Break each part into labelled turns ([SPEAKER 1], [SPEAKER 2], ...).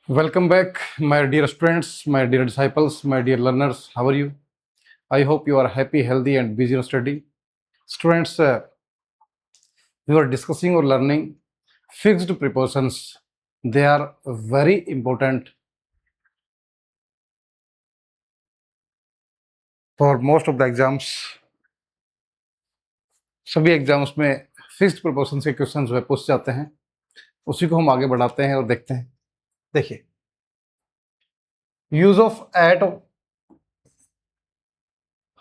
[SPEAKER 1] Welcome back, my dear students, my dear disciples, my dear learners. How are you? I hope you are happy, healthy, and busy in study. Students, we are discussing or learning fixed prepositions. They are very important for most of the exams. सभी exams में fixed preposition के question जो है पूछ जाते हैं, उसी को हम आगे बढ़ाते हैं और देखते हैं। देखिए, यूज ऑफ एट,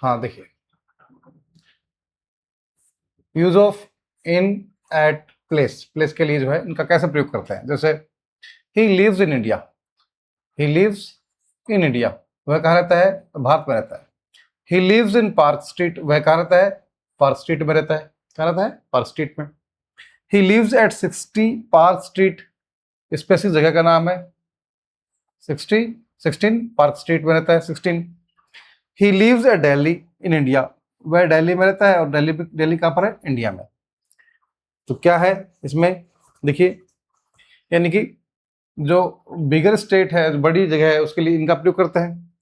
[SPEAKER 1] हाँ देखिए, use of in, at, place, place के लिए जो है इनका कैसे प्रयोग करते हैं। जैसे he lives in India, he lives in India, वह कहाँ रहता है? भारत में रहता है। He lives in Park Street, वह कहाँ रहता है? पार्क स्ट्रीट में रहता है। कहाँ रहता है? पार्क स्ट्रीट में। He lives at 60 Park Street, specific जगह का नाम है 16 पार्क स्ट्रीट में रहता है 16। He lives at Delhi in India, वह दिल्ली में रहता है और दिल्ली कहाँ पर है? इंडिया में। तो क्या है इसमें? देखिए, यानी कि जो बिगर स्टेट है, जो बड़ी जगह है, उसके लिए इनका प्रयोग करते हैं,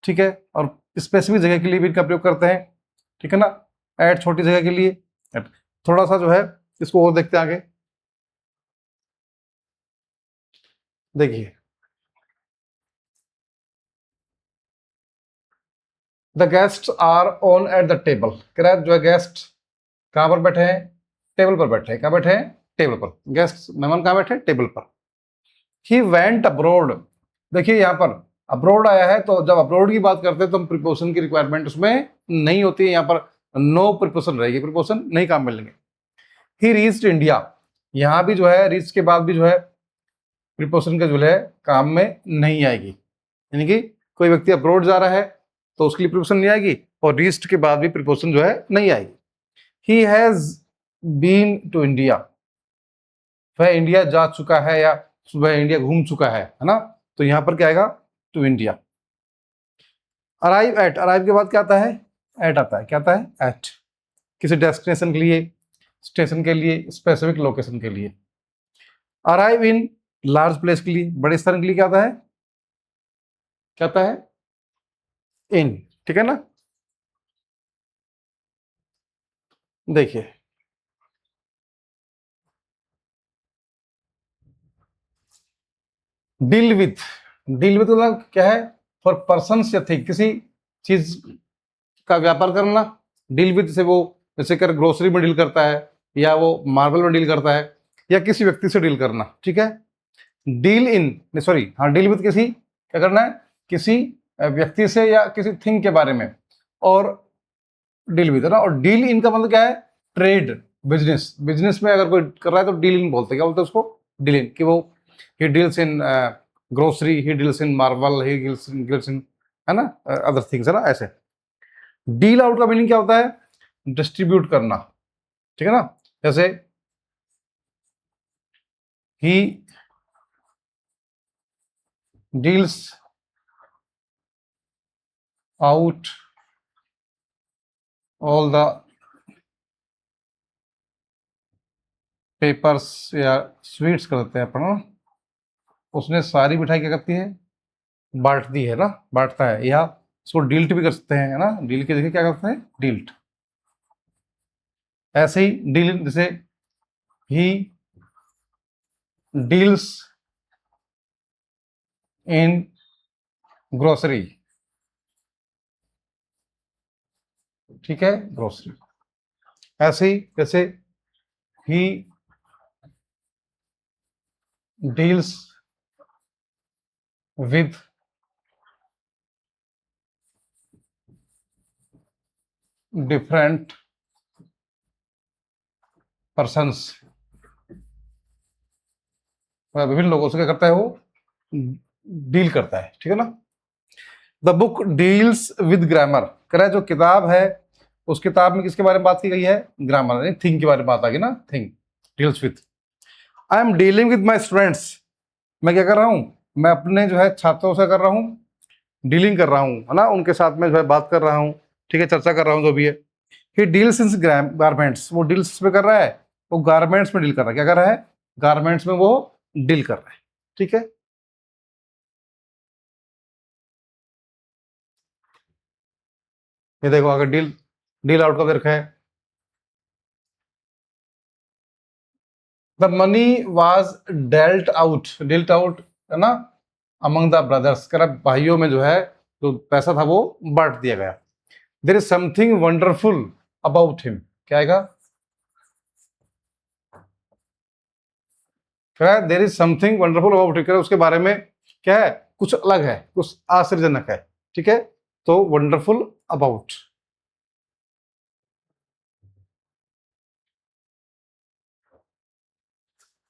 [SPEAKER 1] ठीक है, और स्पेसिफिक जगह के लिए भी इनका प्रयोग करते हैं, ठीक है ना। एट छोटी जगह के लिए, थोड़ा सा जो है इसको और देखते हैं आगे। देखिए, the guest are on at the table, कह रहा है जो है गेस्ट कहां पर बैठे हैं? टेबल पर बैठे हैं। कहां बैठे हैं? टेबल पर। गेस्ट मेहमान कहां बैठे? टेबल पर। ही वेंट अब्रोड, देखिए यहां पर अब्रोड आया है, तो जब अब्रोड की बात करते हैं तो हम प्रीपोजिशन की रिक्वायरमेंट उसमें नहीं होती है, यहाँ पर नो प्रीपोजिशन रहेगी, प्रीपोजिशन नहीं काम मिलेंगे। ही रीच्ड इंडिया, यहाँ भी जो है रीच के बाद भी जो है प्रीपोजिशन का जो है काम में नहीं आएगी, यानी कि कोई व्यक्ति अब्रोड जा रहा है तो उसके लिए प्रीपोजिशन नहीं आएगी, और रीच्ड के बाद भी प्रीपोजिशन जो है नहीं आएगी। He has been to India, वह इंडिया जा चुका है या वह इंडिया घूम चुका है ना, तो यहां पर क्या आएगा? To India. Arrive at, arrive के बाद क्या आता है? एट आता है। क्या आता है? एट, किसी डेस्टिनेशन के लिए, स्टेशन के लिए, स्पेसिफिक लोकेशन के लिए। अराइव इन, लार्ज प्लेस के लिए, बड़े स्थान के लिए क्या आता है? क्या आता है? इन, ठीक है ना। देखिए, डील विथ, डील विथ मतलब क्या है? फॉर पर्सन या थिंग, किसी चीज का व्यापार करना। डील विथ से वो जैसे कर ग्रोसरी में डील करता है, या वो मार्बल में डील करता है, या किसी व्यक्ति से डील करना, ठीक है। डील इन, सॉरी, हाँ, डील विथ किसी, क्या करना है? किसी व्यक्ति से या किसी थिंग के बारे में, और डील विथ है ना। और डील इन का मतलब क्या है? ट्रेड, बिजनेस, बिजनेस में अगर कोई कर रहा है तो डील इन बोलते हैं। क्या बोलते हैं उसको? डील इन, कि वो he deals in grocery, he deals in marble, he deals in, है ना, अदर थिंग्स, है ना, ऐसे। डील आउट का मीनिंग क्या होता है? डिस्ट्रीब्यूट करना, ठीक है ना। जैसे he deals out all the papers, या स्वीट्स करते हैं अपन ना, उसने सारी मिठाई क्या करती है? बांट दी है ना, बांटता है। या इसको डील्ट भी कर सकते हैं, है ना। डील के देखिए क्या करते हैं? डील्ट। ऐसे ही डील, जैसे ही डील्स इन ग्रोसरी, ठीक है, ग्रोसरी। ऐसे ही जैसे he deals with different persons, विभिन्न लोगों से क्या करता है? वो डील करता है, ठीक है ना। The book deals with grammar, कह रहा है जो किताब है उस किताब में किसके बारे में बात की गई है? ग्रामर, यानी थिंग के बारे में बात आ गई ना, thing. Deals with. I am dealing with my students, मैं क्या कर रहा हूँ? मैं अपने जो है छात्रों से कर रहा हूँ, डीलिंग कर रहा हूँ, है ना, उनके साथ में जो है बात कर रहा हूँ, ठीक है, चर्चा कर रहा हूँ, जो भी है। ही डील्स इन गारमेंट्स, वो डील्स पे कर रहा है, वो गारमेंट्स में डील कर रहा है। क्या कर रहा है? गारमेंट्स में वो डील कर रहा है, ठीक है। ये देखो अगर डील डील आउट का दे रखा है, the money was dealt out है ना, अमंग द ब्रदर्स, कह रहा भाइयों में जो है जो पैसा था वो बांट दिया गया। There is something wonderful about him, क्या आएगा? कह रहा है there is something wonderful about him, कह रहा है उसके बारे में क्या है, कुछ अलग है, कुछ आश्चर्यजनक है। ठीक है, तो वंडरफुल अबाउट।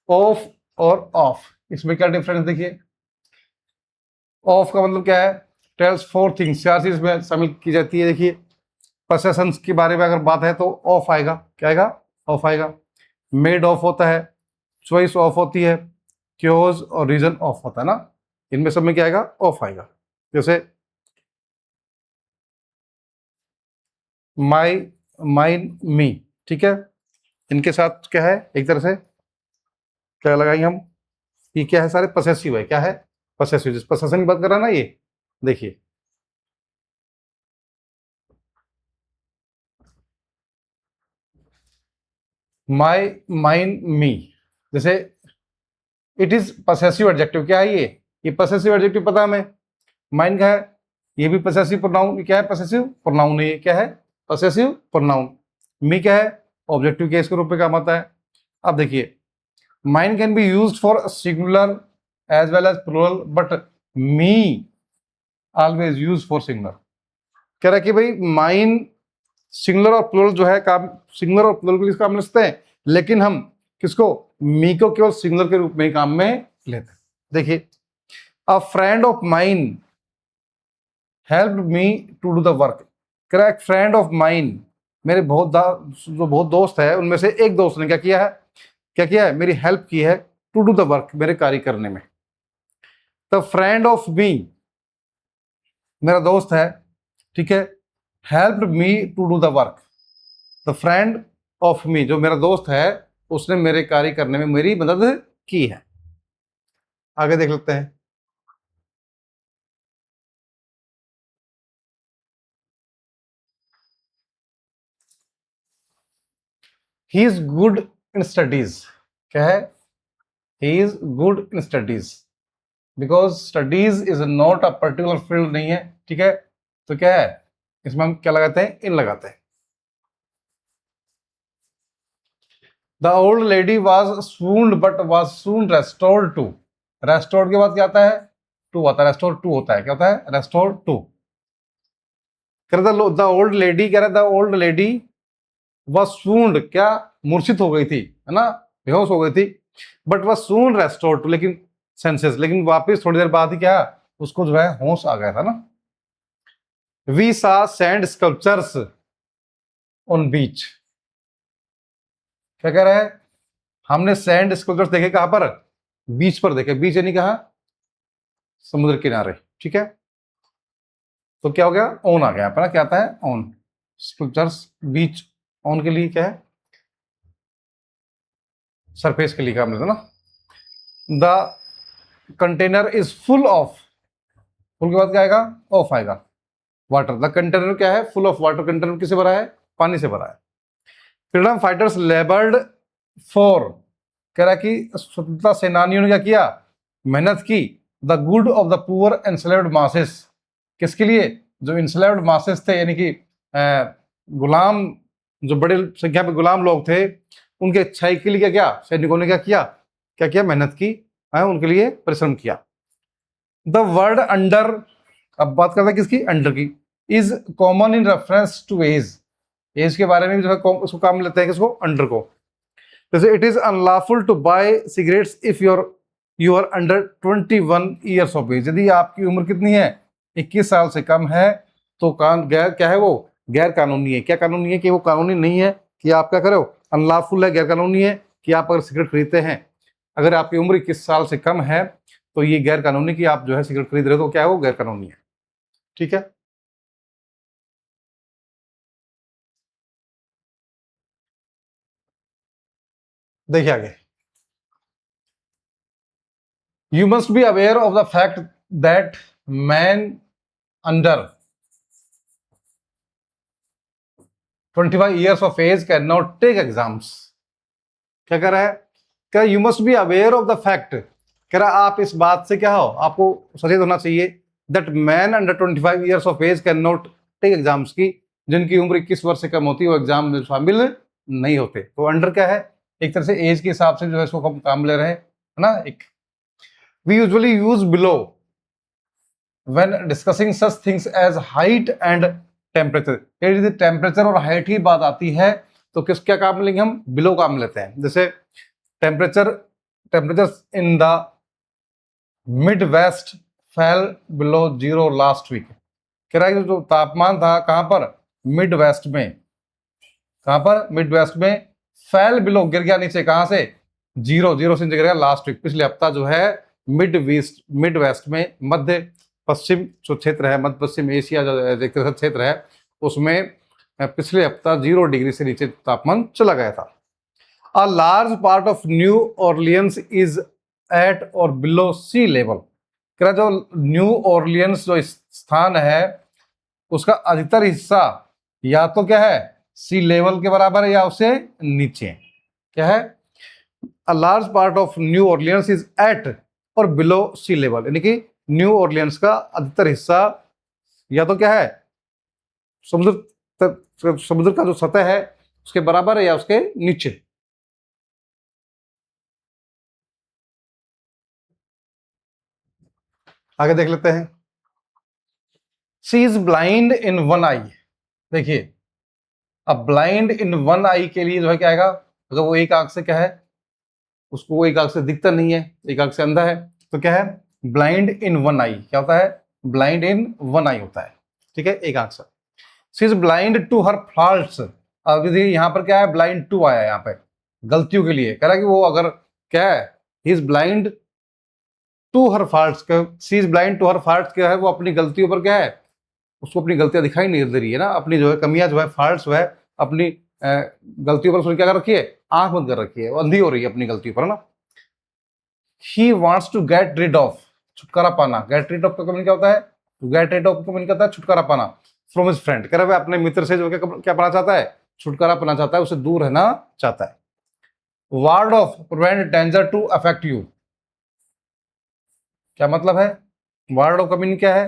[SPEAKER 1] ऑफ और ऑफ, इसमें क्या डिफरेंस देखिए। ऑफ का मतलब क्या है? टेल्स फोर थिंग्स, चार चीज में शामिल की जाती है। देखिए पोसेशंस के बारे में अगर बात है तो ऑफ आएगा, क्या आएगा? ऑफ आएगा। मेड ऑफ होता है, चॉइस ऑफ होती है, क्योज और रीजन ऑफ होता है ना, इनमें सब में क्या आएगा? ऑफ आएगा। जैसे माई, माइन, मी, ठीक है, इनके साथ क्या है, एक तरह से क्या लगाएंगे हम, ये क्या है, सारे पसेसिव है। क्या है? पसेसिव, जिस पसेशन की बात कर रहा है ना ये, देखिए माई, माइन, मी, जैसे इट इज पसेसिव एडजेक्टिव। क्या है ये पसेसिव एडजेक्टिव पता है हमें। माइन क्या है? ये भी पसेसिव प्रोनाउन। ये क्या है? पसेसिव प्रोनाउन है। ये क्या है? Possessive pronoun. मी क्या है? ऑब्जेक्टिव केस के रूप में काम आता है। अब देखिए mine can be used for singular as well as plural, but me always use for singular. कह रहा है कि भाई माइन सिंगुलर और प्लूरल जो है काम, सिंगुलर और प्लूरल के लिए काम लेते हैं, लेकिन हम किसको, मी को केवल सिंगुलर के रूप में ही काम में लेते हैं। देखिए a friend of mine help me to do the work. कह रहा है फ्रेंड ऑफ माइन, मेरे जो बहुत दोस्त है उनमें से एक दोस्त ने क्या किया है, क्या किया है, मेरी हेल्प की है टू डू द वर्क, मेरे कार्य करने में। द फ्रेंड ऑफ मी, मेरा दोस्त है, ठीक है, help me to do the work. The friend of me, जो मेरा दोस्त है उसने मेरे कार्य करने में मेरी मदद की है। आगे देख लेते हैं। He is good in studies, क्या है? He is good in studies, because studies is not a particular field, नहीं है, ठीक है, तो क्या है, इसमें हम क्या लगाते हैं? इन लगाते हैं। The old lady was swooned but was soon restored too. Restored के बाद क्या आता है? टू आता है। रेस्टोर टू होता है, क्या होता है? Restore to. कह रहा द ओल्ड लेडी, कह रहा द ओल्ड लेडी वह सूंड, क्या, मूर्छित हो गई थी, है ना, बेहोश हो गई थी, बट वह सून रेस्टोर टू, लेकिन सेंसेस, लेकिन वापस थोड़ी देर बाद ही क्या, उसको जो है होश आ गया था ना। We saw sand sculptures on बीच, क्या कह रहा है? हमने सैंड स्कल्पचर्स देखे, कहां पर? बीच पर देखे। बीच यानी कहा? समुद्र किनारे, ठीक है, तो क्या हो गया? ऑन आ गया अपना, क्या आता है? ऑन। स्कल्पचर्स बीच, ऑन के लिए क्या है? सरफेस के लिए काम लेते ना। The container is full of, full के बाद क्या आएगा? ऑफ आएगा। वाटर, द कंटेनर क्या है? Full of water. कंटेनर किससे भरा है? पानी से भरा है। फ्रीडम फाइटर्स लेबर्ड फॉर, कह रहा है कि स्वतंत्रता सेनानियों ने क्या किया? मेहनत की। The good of the poor enslaved masses, किसके लिए? जो इंस्लेव्ड मासेस थे, यानी कि गुलाम, जो बड़े संख्या में गुलाम लोग थे, उनके अच्छाई के लिए क्या किया? सैनिकों ने क्या किया? क्या किया? मेहनत की, उनके लिए परिश्रम किया। द वर्ड अंडर, अब बात करते हैं किसकी? अंडर की। Is common in reference to age, age के बारे में भी जो है उसको काम लेते हैं, किसको? अंडर को। जैसे it is unlawful to buy cigarettes if you are under 21 years of age, यदि आपकी उम्र कितनी है? 21 साल से कम है, तो गैर क्या है वो? गैर कानूनी है। क्या कानूनी है? कि वो कानूनी नहीं है कि आप क्या करो, अनलॉफुल है, गैर कानूनी है कि आप अगर सिगरेट खरीदते हैं, अगर आपकी उम्र 21 साल से कम है तो ये गैर कानूनी कि आप जो है सिगरेट खरीद रहे हो, तो क्या है वो? गैर कानूनी है, ठीक है। देखिए आगे, you must be aware of the fact that man under 25 years of age can not take exams. क्या कह रहा है? कह रहा you must be aware of the fact, कह रहा आप इस बात से क्या हो, आपको सचेत होना चाहिए, that man under 25 years of age can not take exams, की जिनकी उम्र 21 वर्ष से कम होती है वो एग्जाम में शामिल नहीं होते। तो अंडर क्या है? एक तरह से एज के हिसाब से जो है इसको हम काम ले रहे हैं, है ना। एक we usually use below when discussing such things as height and temperature. यदि टेम्परेचर और हाइट की बात आती है तो किस क्या काम लेंगे हम? बिलो काम लेते हैं। जैसे temperature in the Midwest fell below 0 last week. कह रहा है जो तापमान था कहां पर? मिड वेस्ट में। कहां पर? मिड वेस्ट में। फेल बिलो गिर गया नीचे, कहां से? 0 से गिर गया लास्ट वीक, पिछले हफ्ता जो है मिड वेस्ट में, मध्य पश्चिम जो क्षेत्र है, मध्य पश्चिम एशिया जो क्षेत्र है उसमें पिछले हफ्ता 0 डिग्री से नीचे तापमान चला गया था। A large part of New Orleans is at or below sea level. कह रहा जो न्यू ऑर्लियंस जो स्थान है उसका अधिकतर हिस्सा या तो क्या है? सी लेवल के बराबर है या उससे नीचे। क्या है? A large part of New Orleans is at or below sea level, यानी कि न्यू ऑर्लियंस का अधिकतर हिस्सा या तो क्या है? समुद्र का जो सतह है उसके बराबर है या उसके नीचे। आगे देख लेते हैं। She is blind in one eye. देखिए अब ब्लाइंड इन वन आई के लिए जो है क्या आएगा? अगर वो एक आंख से क्या है, उसको वो एक आंख से दिखता नहीं है, एक आंख से अंधा है, तो क्या है? ब्लाइंड इन वन आई। क्या होता है? ब्लाइंड इन वन आई होता है, ठीक है, एक आंख से। She is blind to her faults. अब देखिए यहाँ पर क्या है? ब्लाइंड टू आया है यहाँ पे गलतियों के लिए। कह रहा है कि वो अगर क्या है? He is blind to her faults. She is blind to her faults क्या है? वो अपनी गलतियों पर क्या है? उसको अपनी गलतियां दिखाई नहीं दे रही है ना, अपनी जो है कमियां जो है, फॉल्ट्स जो है, अपनी गलतियों पर उसने क्या कर रखी है? आंख बंद कर रखी है, वो अंधी हो रही है अपनी गलतियों पर ना। He wants to get rid of, छुटकारा पाना। गेट रिड ऑफ का मीनिंग क्या होता है? टू गेट रिड ऑफ का मीनिंग क्या होता है? छुटकारा पाना। फ्रॉम हिज फ्रेंड, कह रहा है अपने मित्र से जो क्या पाना चाहता है? छुटकारा पाना चाहता है, उससे दूर रहना चाहता है। Ward off, prevent danger to affect you. क्या मतलब है? वार्ड ऑफ का मीनिंग क्या है?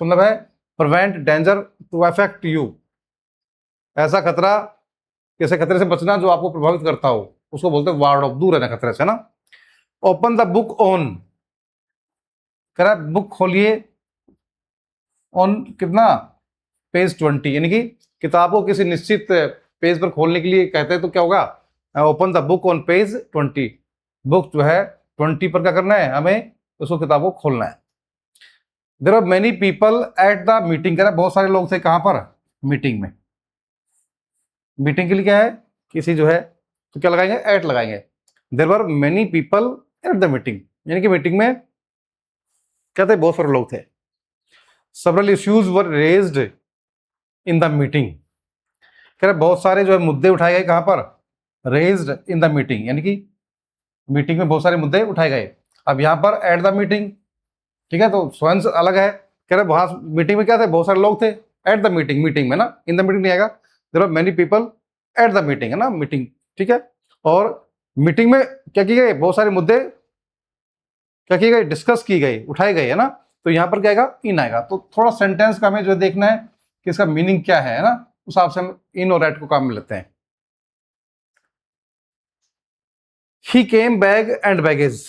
[SPEAKER 1] मतलब है prevent danger to affect you, ऐसा खतरा, किसी खतरे से बचना जो आपको प्रभावित करता हो, उसको बोलते हैं वार्ड ऑफ, दूर रहना खतरे से ना। ओपन द बुक ऑन, कह रहा बुक खोलिए, ऑन कितना? पेज 20, यानी कि किताब को किसी निश्चित पेज पर खोलने के लिए कहते हैं तो क्या होगा? Open the book on page 20। Book जो है 20 पर क्या करना है हमें? उसको किताब को खोलना है। There are many people at the meeting, कह रहा बहुत सारे लोग थे कहां पर? मीटिंग में। मीटिंग के लिए क्या है? किसी जो है तो क्या लगाएंगे? एट लगाएंगे। There were many people at the meeting, यानी कि मीटिंग में क्या थे? बहुत सारे लोग थे। Several issues were raised in the meeting, कह रहे बहुत सारे जो है मुद्दे उठाए गए कहां पर? रेज्ड इन द मीटिंग, यानी कि मीटिंग में बहुत सारे मुद्दे उठाए गए। अब यहां पर एट द मीटिंग, ठीक है, तो स्वयं अलग है। कह रहे वहां मीटिंग में क्या थे? बहुत सारे लोग थे। एट द मीटिंग, मीटिंग में ना, इन द मीटिंग नहीं आएगा। There are many people at the meeting, है ना, मीटिंग, ठीक है। और मीटिंग में क्या की गई? बहुत सारे मुद्दे क्या किए गए? डिस्कस की गई, उठाए गए, है ना। तो यहां पर क्या आएगा? इन आएगा। तो थोड़ा सेंटेंस का हमें जो देखना है कि इसका मीनिंग क्या है ना, उस हिसाब से हम इन और एट को काम में लेते हैं। ही केम बैग एंड बैगेज,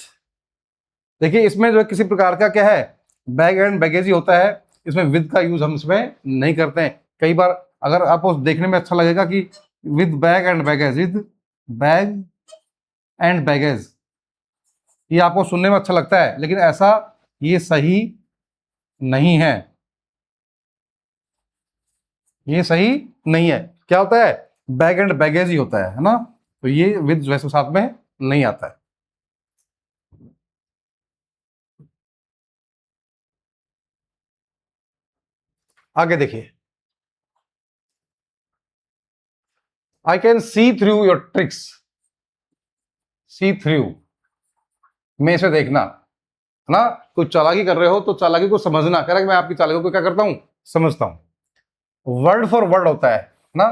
[SPEAKER 1] देखिए इसमें जो है किसी प्रकार का क्या है? बैग एंड बैगेज ही होता है, इसमें विद का यूज हम इसमें नहीं करते हैं। कई बार अगर आपको देखने में अच्छा लगेगा कि with bag and baggage, with bag and baggage, ये आपको सुनने में अच्छा लगता है, लेकिन ऐसा ये सही नहीं है, ये सही नहीं है। क्या होता है? बैग एंड बैगेज ही होता है ना। तो ये विद जो है साथ में नहीं आता है। आगे देखिए, I can see through your tricks. See through में से देखना, है ना। कुछ चालाकी कर रहे हो तो चालाकी को समझना, कह रहा है कि मैं आपकी चालाकी को क्या करता हूं? समझता हूं। वर्ड फॉर वर्ड होता है ना।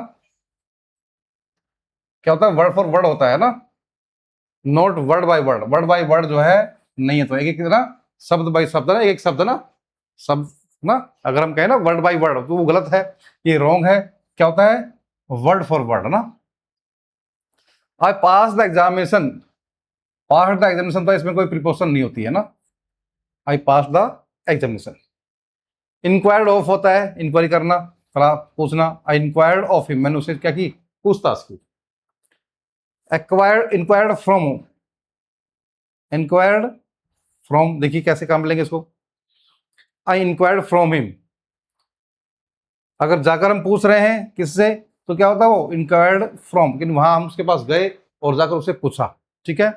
[SPEAKER 1] क्या होता है, वर्ड फॉर वर्ड होता है ना, not word by word. Word by word जो है नहीं है, तो एक एक ना शब्द बाय शब्द ना, एक एक शब्द ना, शब्द ना, अगर हम कहें ना वर्ड बाय वर्ड तो वो गलत है, ये रॉन्ग है। क्या होता है, वर्ड फॉर वर्ड ना। I pass the examination, pass the examination तो इसमें कोई प्रिपोजिशन नहीं होती है ना, I pass the examination. Inquired of होता है इंक्वायरी करना, पूछना। आई इंक्वायर्ड ऑफ हिम, मैंने उसे क्या की, पूछताछ की। Acquired, inquired from, inquired from, देखिए कैसे काम लेंगे इसको। आई इंक्वायर्ड फ्रॉम हिम, अगर जाकर हम पूछ रहे हैं किससे तो क्या होता है वो इंक्वायर्ड फ्रॉम, लेकिन वहां हम उसके पास गए और जाकर उसे पूछा, ठीक है।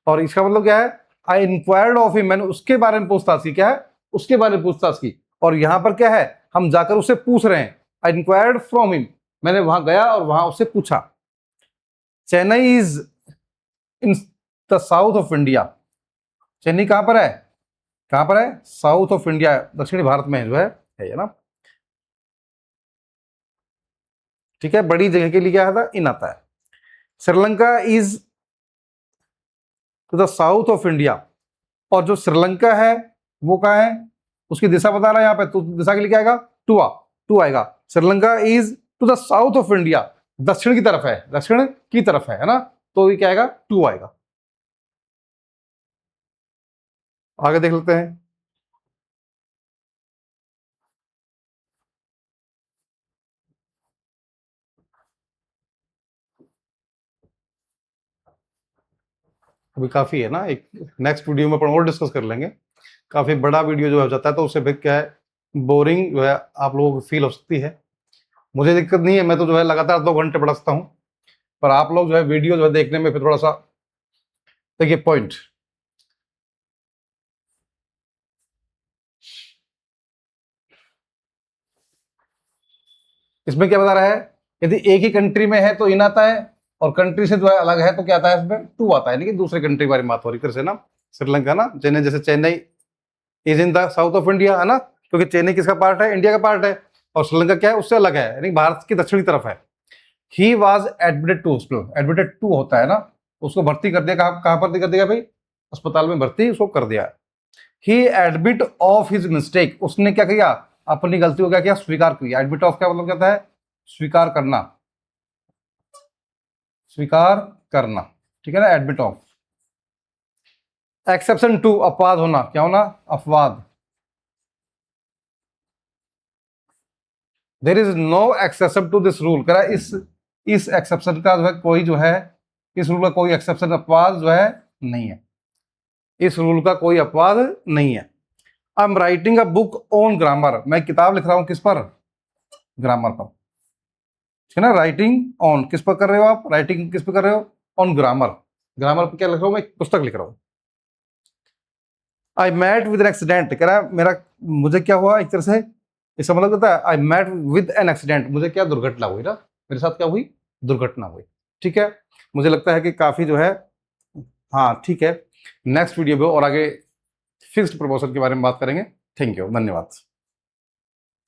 [SPEAKER 1] और इसका मतलब क्या है, आई इंक्वायर्ड ऑफ हिम, मैंने उसके बारे में पूछताछ की, क्या है, उसके बारे में पूछताछ की। और यहां पर क्या है, हम जाकर उसे पूछ रहे हैं, आई इंक्वायर्ड फ्रॉम हिम, मैंने वहां गया और वहां उसे पूछा। Chennai is in the south of India, Chennai कहां पर है, कहां पर है, साउथ ऑफ इंडिया, दक्षिणी भारत में जो है ना, ठीक है। बड़ी जगह के लिए क्या आता है, इन आता है। Sri Lanka is to the south of India, और जो श्रीलंका है वो कहाँ है, उसकी दिशा बता रहा है यहाँ पे, तो दिशा के लिए क्या आएगा, टू आएगा। Sri Lanka is to the south of India, दक्षिण की तरफ है, दक्षिण की तरफ है ना, तो ये क्या आएगा, टू आएगा। आगे देख लेते हैं। अभी काफी है ना, एक नेक्स्ट वीडियो में अपन और डिस्कस कर लेंगे। काफी बड़ा वीडियो जो हो जाता है तो उससे फिर क्या है, बोरिंग जो है आप लोगों को फील हो सकती है। मुझे दिक्कत नहीं है, मैं तो जो है लगातार 2 घंटे पढ़ा सकता हूँ, पर आप लोग जो है वीडियो जो है देखने में फिर थोड़ा सा, देखिए पॉइंट, इसमें क्या बता रहा है, यदि एक ही कंट्री में है तो इन आता है, और कंट्री से जो है अलग है तो क्या आता है, इसमें टू आता है, लेकिन दूसरे कंट्री के बारे में बात हो रही है, ना श्रीलंका ना, चेन्नई, जैसे Chennai is in the south of India है ना, क्योंकि चेन्नई किसका पार्ट है, इंडिया का पार्ट है, और श्रीलंका क्या है, उससे अलग है, यानी भारत की दक्षिणी तरफ है। He was admitted to hospital, admitted to होता है ना, उसको भर्ती कर दिया, कहाँ भर्ती कर दिया भाई, अस्पताल में भर्ती उसको कर दिया। ही एडमिट ऑफ हिज मिस्टेक, उसने क्या किया, अपनी गलती को क्या किया, स्वीकार किया। एडमिट ऑफ क्या मतलब कहता है, स्वीकार करना, स्वीकार करना, ठीक है ना, एडमिट ऑफ। एक्सेप्शन टू, अपवाद होना, क्या होना, अपवाद। There is no exception to this rule, कह रहा है इस एक्सेप्शन का जो है कोई जो है, इस रूल का कोई एक्सेप्शन, अपवाद जो है नहीं है, इस रूल का कोई अपवाद नहीं है। I am writing a book on grammar, मैं किताब लिख रहा हूं किस पर, ग्रामर पर, ठीक है ना। राइटिंग ऑन किस पर कर रहे हो आप, राइटिंग किस पर कर रहे हो, ऑन ग्रामर, ग्रामर पर क्या लिख रहा हूं, मैं पुस्तक लिख रहा हूं। आई मैट विद एन एक्सीडेंट, कह रहा है मेरा, मुझे क्या हुआ, एक तरह से इसका मतलब होता है आई मैट विद एन एक्सीडेंट, मुझे क्या दुर्घटना हुई ना, मेरे साथ क्या हुई, दुर्घटना हुई, ठीक है। मुझे लगता है कि काफी जो है, हाँ ठीक है, नेक्स्ट वीडियो में और आगे फिक्स्ड प्रपोजल के बारे में बात करेंगे। थैंक यू, धन्यवाद।